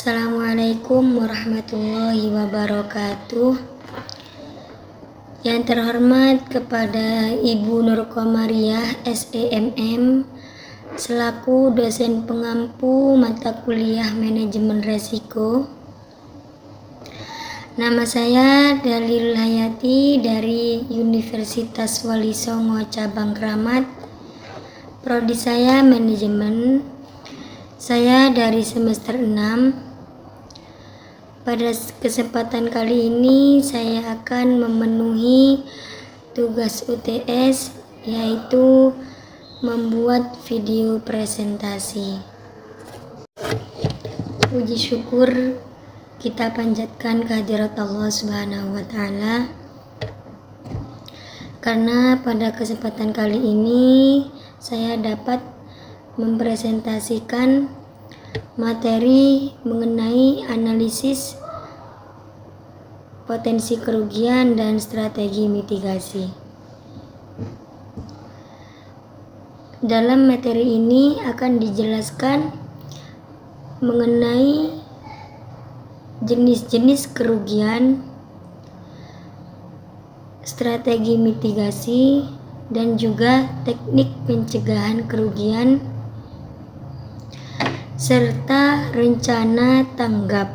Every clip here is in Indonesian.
Assalamualaikum warahmatullahi wabarakatuh. Yang terhormat kepada Ibu Nur Komariah SEMM selaku dosen pengampu mata kuliah manajemen resiko. Nama saya Dalilul Hayati dari Universitas Wali Songo Cabang Kramat. Prodi saya manajemen. Saya dari semester 6. Pada kesempatan kali ini saya akan memenuhi tugas UTS, yaitu membuat video presentasi. Puji syukur kita panjatkan kehadirat Allah Subhanahu wa Ta'ala, karena pada kesempatan kali ini saya dapat mempresentasikan materi mengenai analisis potensi kerugian dan strategi mitigasi. Dalam materi ini akan dijelaskan mengenai jenis-jenis kerugian, strategi mitigasi, dan juga teknik pencegahan kerugian, serta rencana tanggap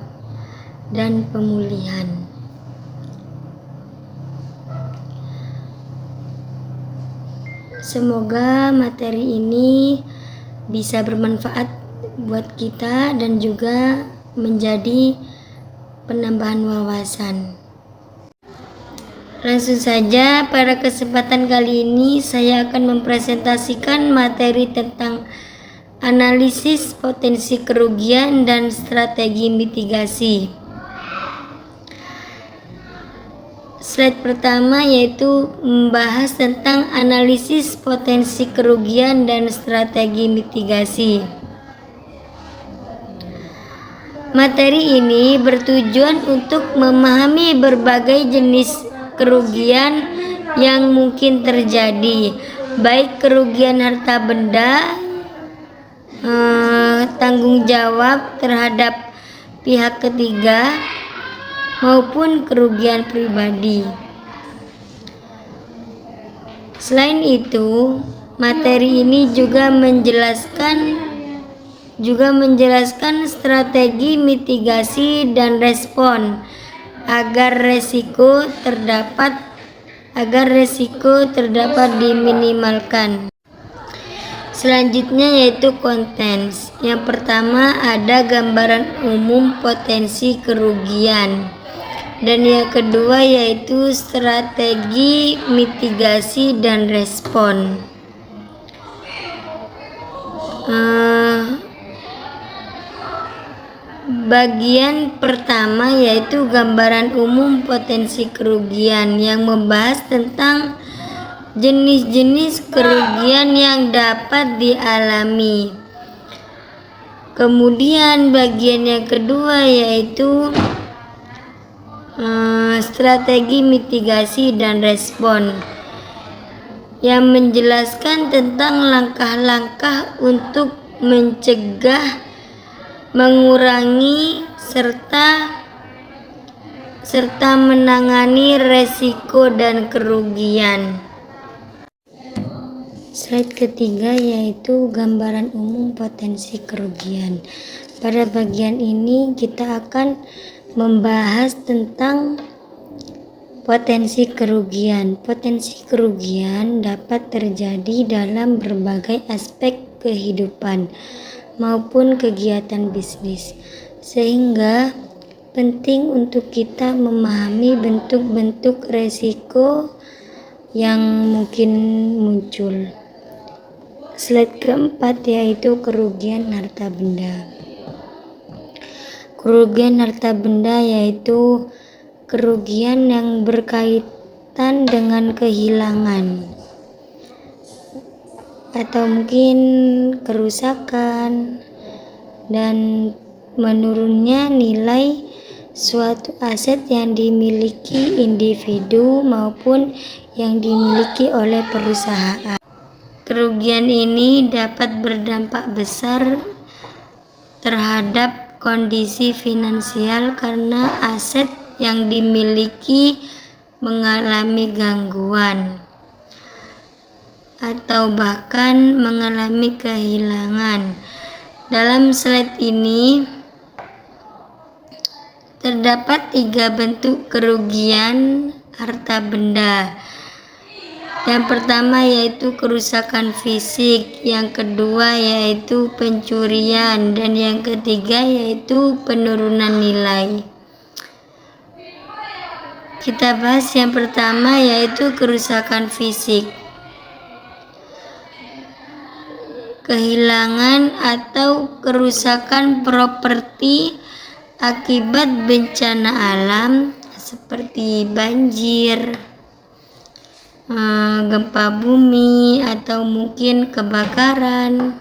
dan pemulihan. Semoga materi ini bisa bermanfaat buat kita dan juga menjadi penambahan wawasan. Langsung saja, pada kesempatan kali ini saya akan mempresentasikan materi tentang analisis potensi kerugian dan strategi mitigasi. Slide pertama yaitu membahas tentang analisis potensi kerugian dan strategi mitigasi. Materi ini bertujuan untuk memahami berbagai jenis kerugian yang mungkin terjadi, baik kerugian harta benda, tanggung jawab terhadap pihak ketiga, maupun kerugian pribadi. Selain itu, materi ini juga menjelaskan strategi mitigasi dan respon agar resiko terdapat diminimalkan. Selanjutnya yaitu kontens. Yang pertama ada gambaran umum potensi kerugian, dan yang kedua yaitu strategi mitigasi dan respon. Bagian pertama yaitu gambaran umum potensi kerugian yang membahas tentang jenis-jenis kerugian yang dapat dialami. Kemudian bagian yang kedua yaitu strategi mitigasi dan respon yang menjelaskan tentang langkah-langkah untuk mencegah, mengurangi, serta menangani resiko dan kerugian. Slide ketiga yaitu gambaran umum potensi kerugian. Pada bagian ini kita akan membahas tentang potensi kerugian. Potensi kerugian dapat terjadi dalam berbagai aspek kehidupan maupun kegiatan bisnis, sehingga penting untuk kita memahami bentuk-bentuk resiko yang mungkin muncul. Slide keempat yaitu kerugian harta benda. Kerugian harta benda yaitu kerugian yang berkaitan dengan kehilangan atau mungkin kerusakan dan menurunnya nilai suatu aset yang dimiliki individu maupun yang dimiliki oleh perusahaan. Kerugian ini dapat berdampak besar terhadap kondisi finansial karena aset yang dimiliki mengalami gangguan atau bahkan mengalami kehilangan. Dalam slide ini terdapat 3 bentuk kerugian harta benda. Yang pertama yaitu kerusakan fisik, yang kedua yaitu pencurian, dan yang ketiga yaitu penurunan nilai. Kita bahas yang pertama yaitu kerusakan fisik. Kehilangan atau kerusakan properti akibat bencana alam seperti banjir, gempa bumi, atau mungkin kebakaran.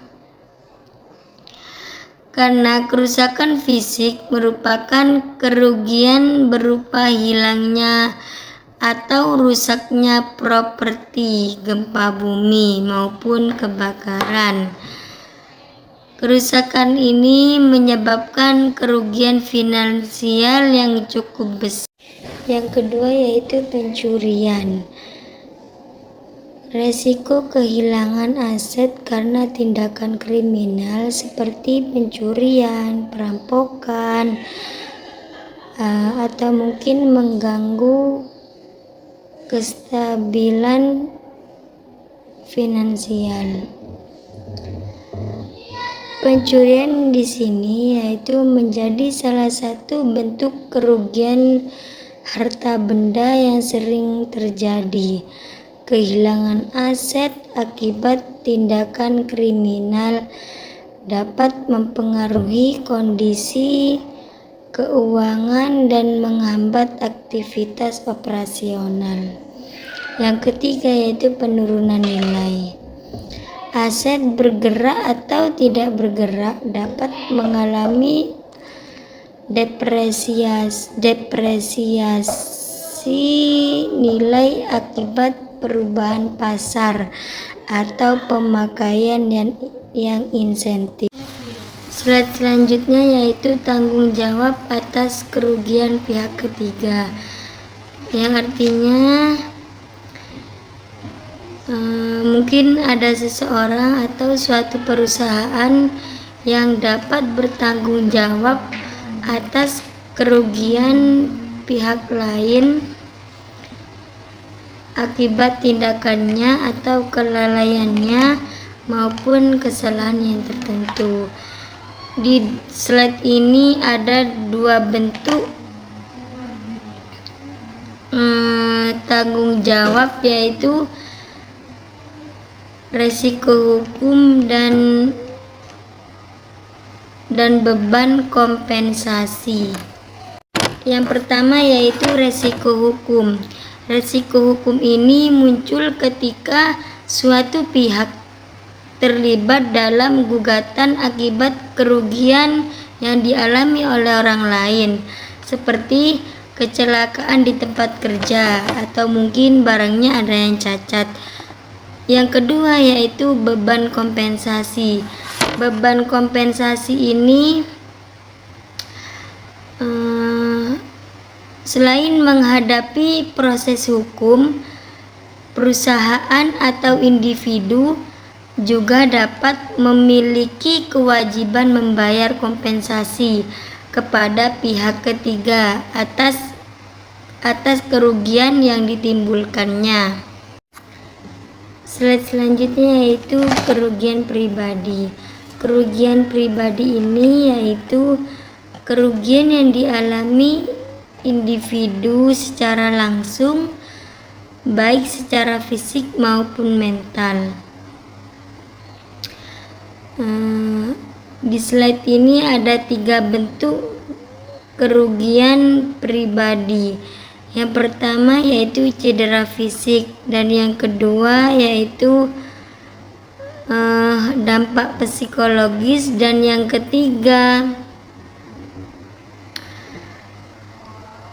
Karena kerusakan fisik merupakan kerugian berupa hilangnya atau rusaknya properti, gempa bumi maupun kebakaran. Kerusakan ini menyebabkan kerugian finansial yang cukup besar. Yang kedua yaitu pencurian. Resiko kehilangan aset karena tindakan kriminal seperti pencurian, perampokan, atau mungkin mengganggu kestabilan finansial. Pencurian di sini yaitu menjadi salah satu bentuk kerugian harta benda yang sering terjadi. Kehilangan aset akibat tindakan kriminal dapat mempengaruhi kondisi keuangan dan menghambat aktivitas operasional. Yang ketiga yaitu penurunan nilai. Aset bergerak atau tidak bergerak dapat mengalami depresiasi nilai akibat perubahan pasar atau pemakaian yang insentif. Slide selanjutnya yaitu tanggung jawab atas kerugian pihak ketiga, yang artinya mungkin ada seseorang atau suatu perusahaan yang dapat bertanggung jawab atas kerugian pihak lain akibat tindakannya atau kelalaiannya maupun kesalahan yang tertentu. Di slide ini ada 2 bentuk tanggung jawab, yaitu resiko hukum dan beban kompensasi. Yang pertama yaitu resiko hukum. Resiko hukum ini muncul ketika suatu pihak terlibat dalam gugatan akibat kerugian yang dialami oleh orang lain, seperti kecelakaan di tempat kerja atau mungkin barangnya ada yang cacat. Yang kedua yaitu beban kompensasi. Beban kompensasi ini selain menghadapi proses hukum, perusahaan atau individu juga dapat memiliki kewajiban membayar kompensasi kepada pihak ketiga atas kerugian yang ditimbulkannya. Slide selanjutnya yaitu kerugian pribadi. Kerugian pribadi ini yaitu kerugian yang dialami individu secara langsung, baik secara fisik maupun mental. Di slide ini ada 3 bentuk kerugian pribadi. Yang pertama yaitu cedera fisik, dan yang kedua yaitu dampak psikologis, dan yang ketiga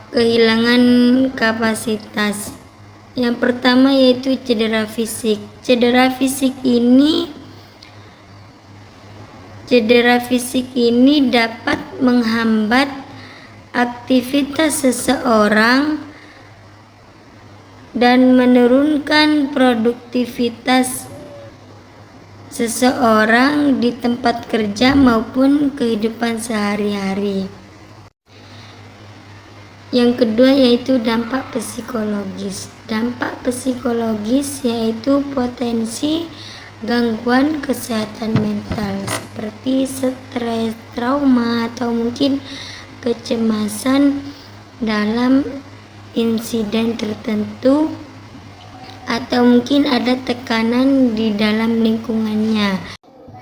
kehilangan kapasitas. Yang pertama yaitu cedera fisik. Cedera fisik ini Cedera fisik ini dapat menghambat aktivitas seseorang dan menurunkan produktivitas seseorang di tempat kerja maupun kehidupan sehari-hari. Yang kedua yaitu dampak psikologis. Dampak psikologis yaitu potensi gangguan kesehatan mental seperti stres, trauma, atau mungkin kecemasan dalam insiden tertentu, atau mungkin ada tekanan di dalam lingkungannya.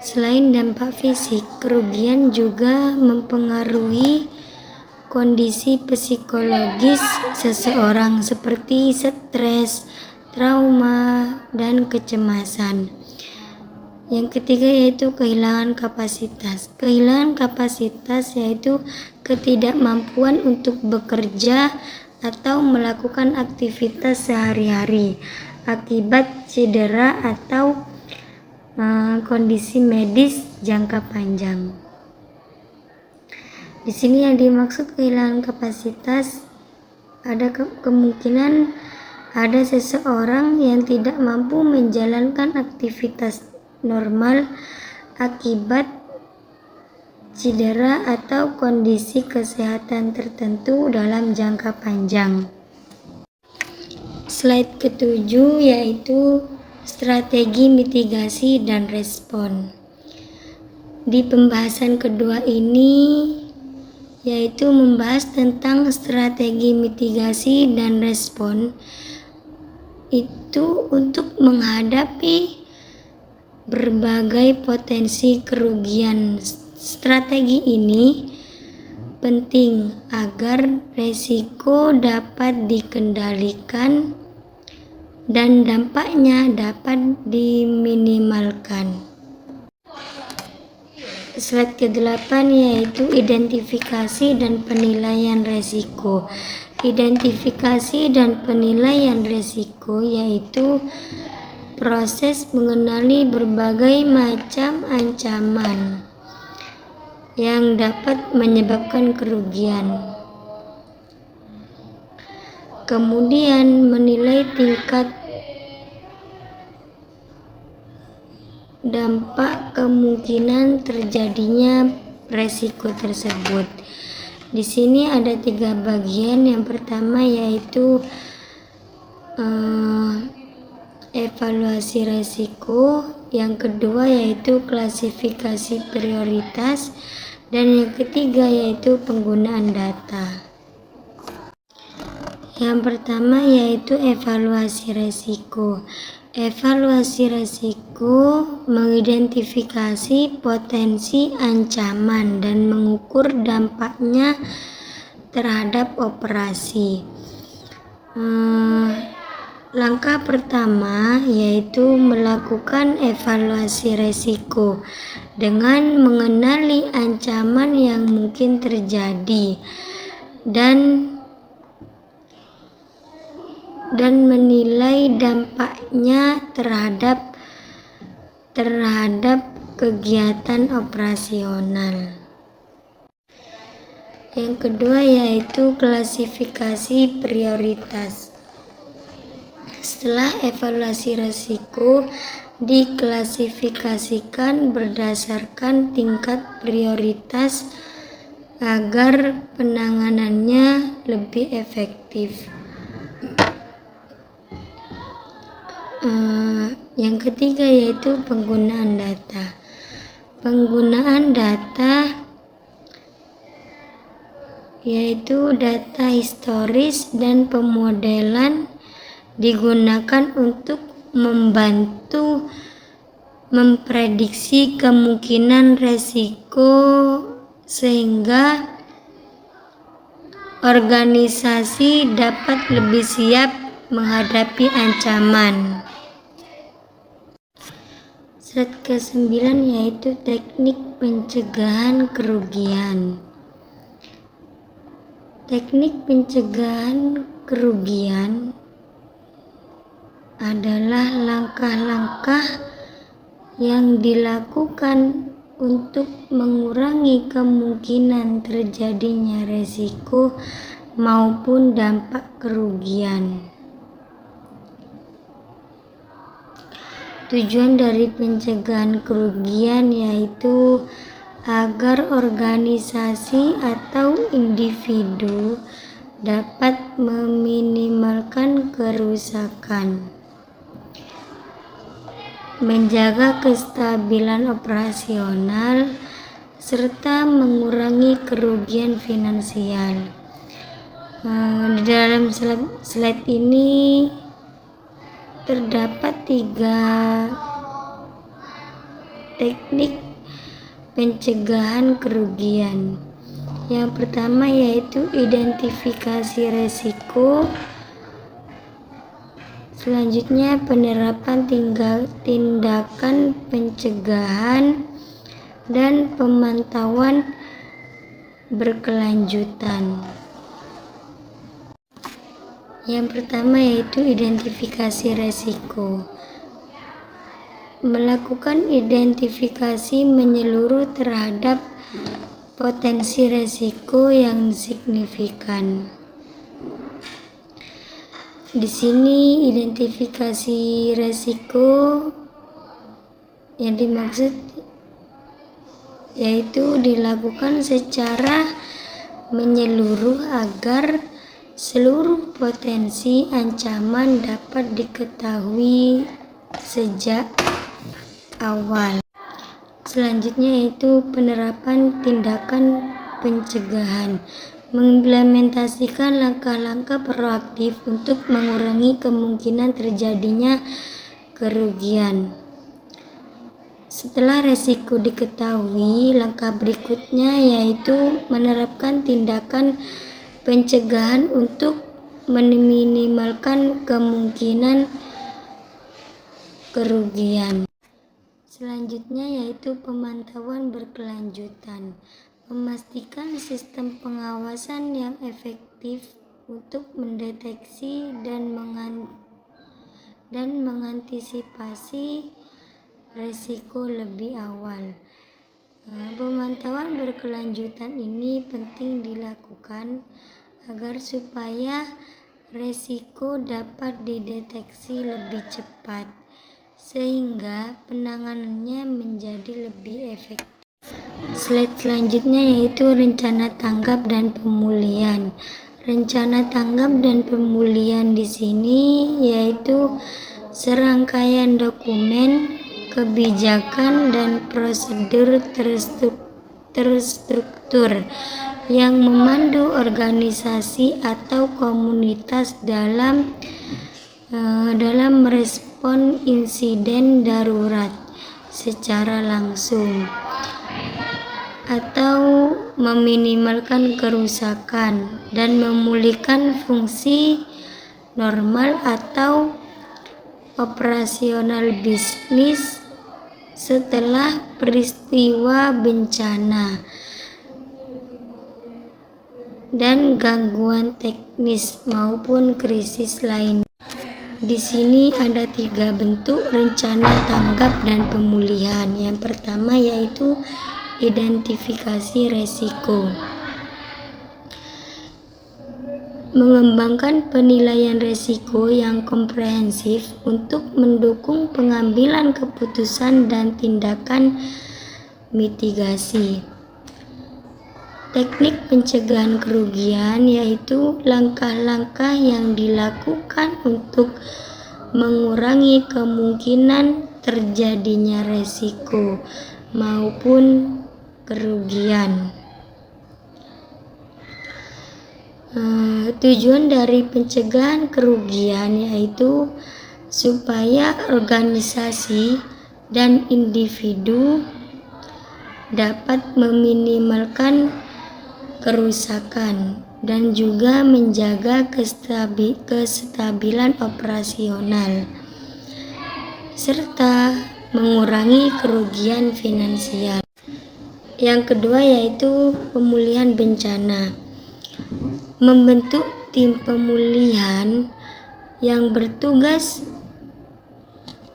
Selain dampak fisik, kerugian juga mempengaruhi kondisi psikologis seseorang seperti stres, trauma, dan kecemasan. Yang ketiga yaitu kehilangan kapasitas. Kehilangan kapasitas yaitu ketidakmampuan untuk bekerja atau melakukan aktivitas sehari-hari akibat cedera atau kondisi medis jangka panjang. Di sini yang dimaksud kehilangan kapasitas, ada kemungkinan ada seseorang yang tidak mampu menjalankan aktivitas normal akibat cedera atau kondisi kesehatan tertentu dalam jangka panjang. Slide ketujuh yaitu strategi mitigasi dan respon. Di pembahasan kedua ini yaitu membahas tentang strategi mitigasi dan respon itu untuk menghadapi berbagai potensi kerugian. Strategi ini penting agar resiko dapat dikendalikan dan dampaknya dapat diminimalkan. Slide ke-8 yaitu identifikasi dan penilaian resiko. Identifikasi dan penilaian resiko yaitu proses mengenali berbagai macam ancaman yang dapat menyebabkan kerugian. Kemudian menilai tingkat dampak kemungkinan terjadinya resiko tersebut. Di sini ada 3 bagian. Yang pertama yaitu evaluasi resiko, yang kedua yaitu klasifikasi prioritas, dan yang ketiga yaitu penggunaan data. Yang pertama yaitu evaluasi resiko. Evaluasi resiko mengidentifikasi potensi ancaman dan mengukur dampaknya terhadap operasi. Langkah pertama yaitu melakukan evaluasi resiko dengan mengenali ancaman yang mungkin terjadi dan menilai dampaknya terhadap kegiatan operasional. Yang kedua yaitu klasifikasi prioritas. Setelah evaluasi risiko diklasifikasikan berdasarkan tingkat prioritas agar penanganannya lebih efektif. Yang ketiga yaitu penggunaan data. Penggunaan data yaitu data historis dan pemodelan digunakan untuk membantu memprediksi kemungkinan resiko sehingga organisasi dapat lebih siap menghadapi ancaman. Slide ke-9 yaitu teknik pencegahan kerugian. Teknik pencegahan kerugian adalah langkah-langkah yang dilakukan untuk mengurangi kemungkinan terjadinya resiko maupun dampak kerugian. Tujuan dari pencegahan kerugian yaitu agar organisasi atau individu dapat meminimalkan kerusakan, menjaga kestabilan operasional, serta mengurangi kerugian finansial. Di dalam slide ini terdapat 3 teknik pencegahan kerugian. Yang pertama yaitu identifikasi resiko. Selanjutnya penerapan tindakan pencegahan dan pemantauan berkelanjutan. Yang pertama yaitu identifikasi resiko. Melakukan identifikasi menyeluruh terhadap potensi resiko yang signifikan. Di sini identifikasi resiko yang dimaksud yaitu dilakukan secara menyeluruh agar seluruh potensi ancaman dapat diketahui sejak awal. Selanjutnya yaitu penerapan tindakan pencegahan. Mengimplementasikan langkah-langkah proaktif untuk mengurangi kemungkinan terjadinya kerugian. Setelah resiko diketahui, langkah berikutnya yaitu menerapkan tindakan pencegahan untuk meminimalkan kemungkinan kerugian. Selanjutnya yaitu pemantauan berkelanjutan. Memastikan sistem pengawasan yang efektif untuk mendeteksi dan mengantisipasi risiko lebih awal. Pemantauan berkelanjutan ini penting dilakukan agar supaya risiko dapat dideteksi lebih cepat sehingga penanganannya menjadi lebih efektif. Slide selanjutnya yaitu rencana tanggap dan pemulihan. Rencana tanggap dan pemulihan di sini yaitu serangkaian dokumen, kebijakan dan prosedur terstruktur yang memandu organisasi atau komunitas dalam merespon insiden darurat secara langsung atau meminimalkan kerusakan dan memulihkan fungsi normal atau operasional bisnis setelah peristiwa bencana dan gangguan teknis maupun krisis lain. Di sini ada 3 bentuk rencana tanggap dan pemulihan. Yang pertama yaitu identifikasi resiko. Mengembangkan penilaian risiko yang komprehensif untuk mendukung pengambilan keputusan dan tindakan mitigasi. Teknik pencegahan kerugian yaitu langkah-langkah yang dilakukan untuk mengurangi kemungkinan terjadinya risiko maupun kerugian. Tujuan dari pencegahan kerugian yaitu supaya organisasi dan individu dapat meminimalkan kerusakan dan juga menjaga kestabilan operasional serta mengurangi kerugian finansial. Yang kedua yaitu pemulihan bencana. Membentuk tim pemulihan yang bertugas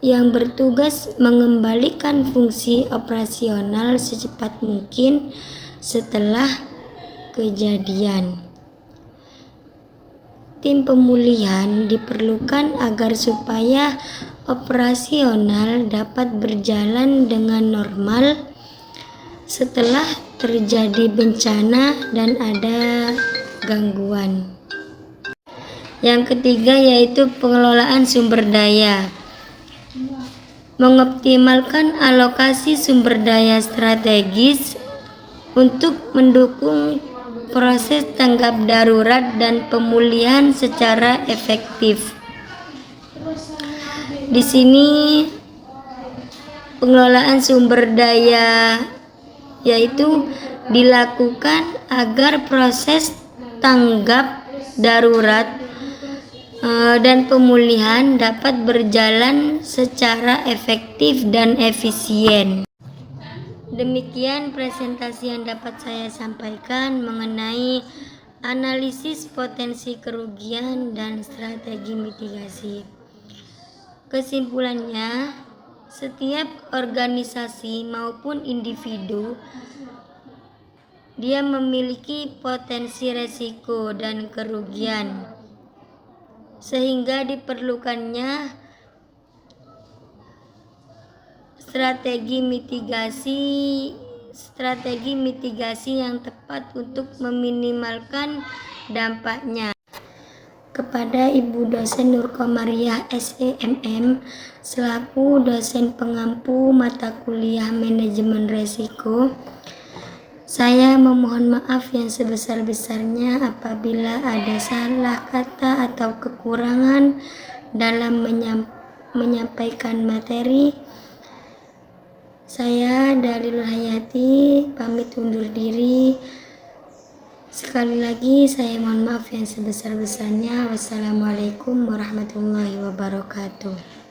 yang bertugas mengembalikan fungsi operasional secepat mungkin setelah kejadian. Tim pemulihan diperlukan agar supaya operasional dapat berjalan dengan normal setelah terjadi bencana dan ada gangguan. Yang ketiga yaitu pengelolaan sumber daya. Mengoptimalkan alokasi sumber daya strategis untuk mendukung proses tanggap darurat dan pemulihan secara efektif. Di sini pengelolaan sumber daya yaitu dilakukan agar proses tanggap darurat dan pemulihan dapat berjalan secara efektif dan efisien. Demikian presentasi yang dapat saya sampaikan mengenai analisis potensi kerugian dan strategi mitigasi. Kesimpulannya, setiap organisasi maupun individu dia memiliki potensi resiko dan kerugian, sehingga diperlukannya strategi mitigasi yang tepat untuk meminimalkan dampaknya. Kepada Ibu Dosen Nurkomariah SEMM selaku dosen pengampu mata kuliah manajemen resiko, saya memohon maaf yang sebesar-besarnya apabila ada salah kata atau kekurangan dalam menyampaikan materi. Saya Dalilul Hayati pamit undur diri. Sekali lagi saya mohon maaf yang sebesar-besarnya. Wassalamualaikum warahmatullahi wabarakatuh.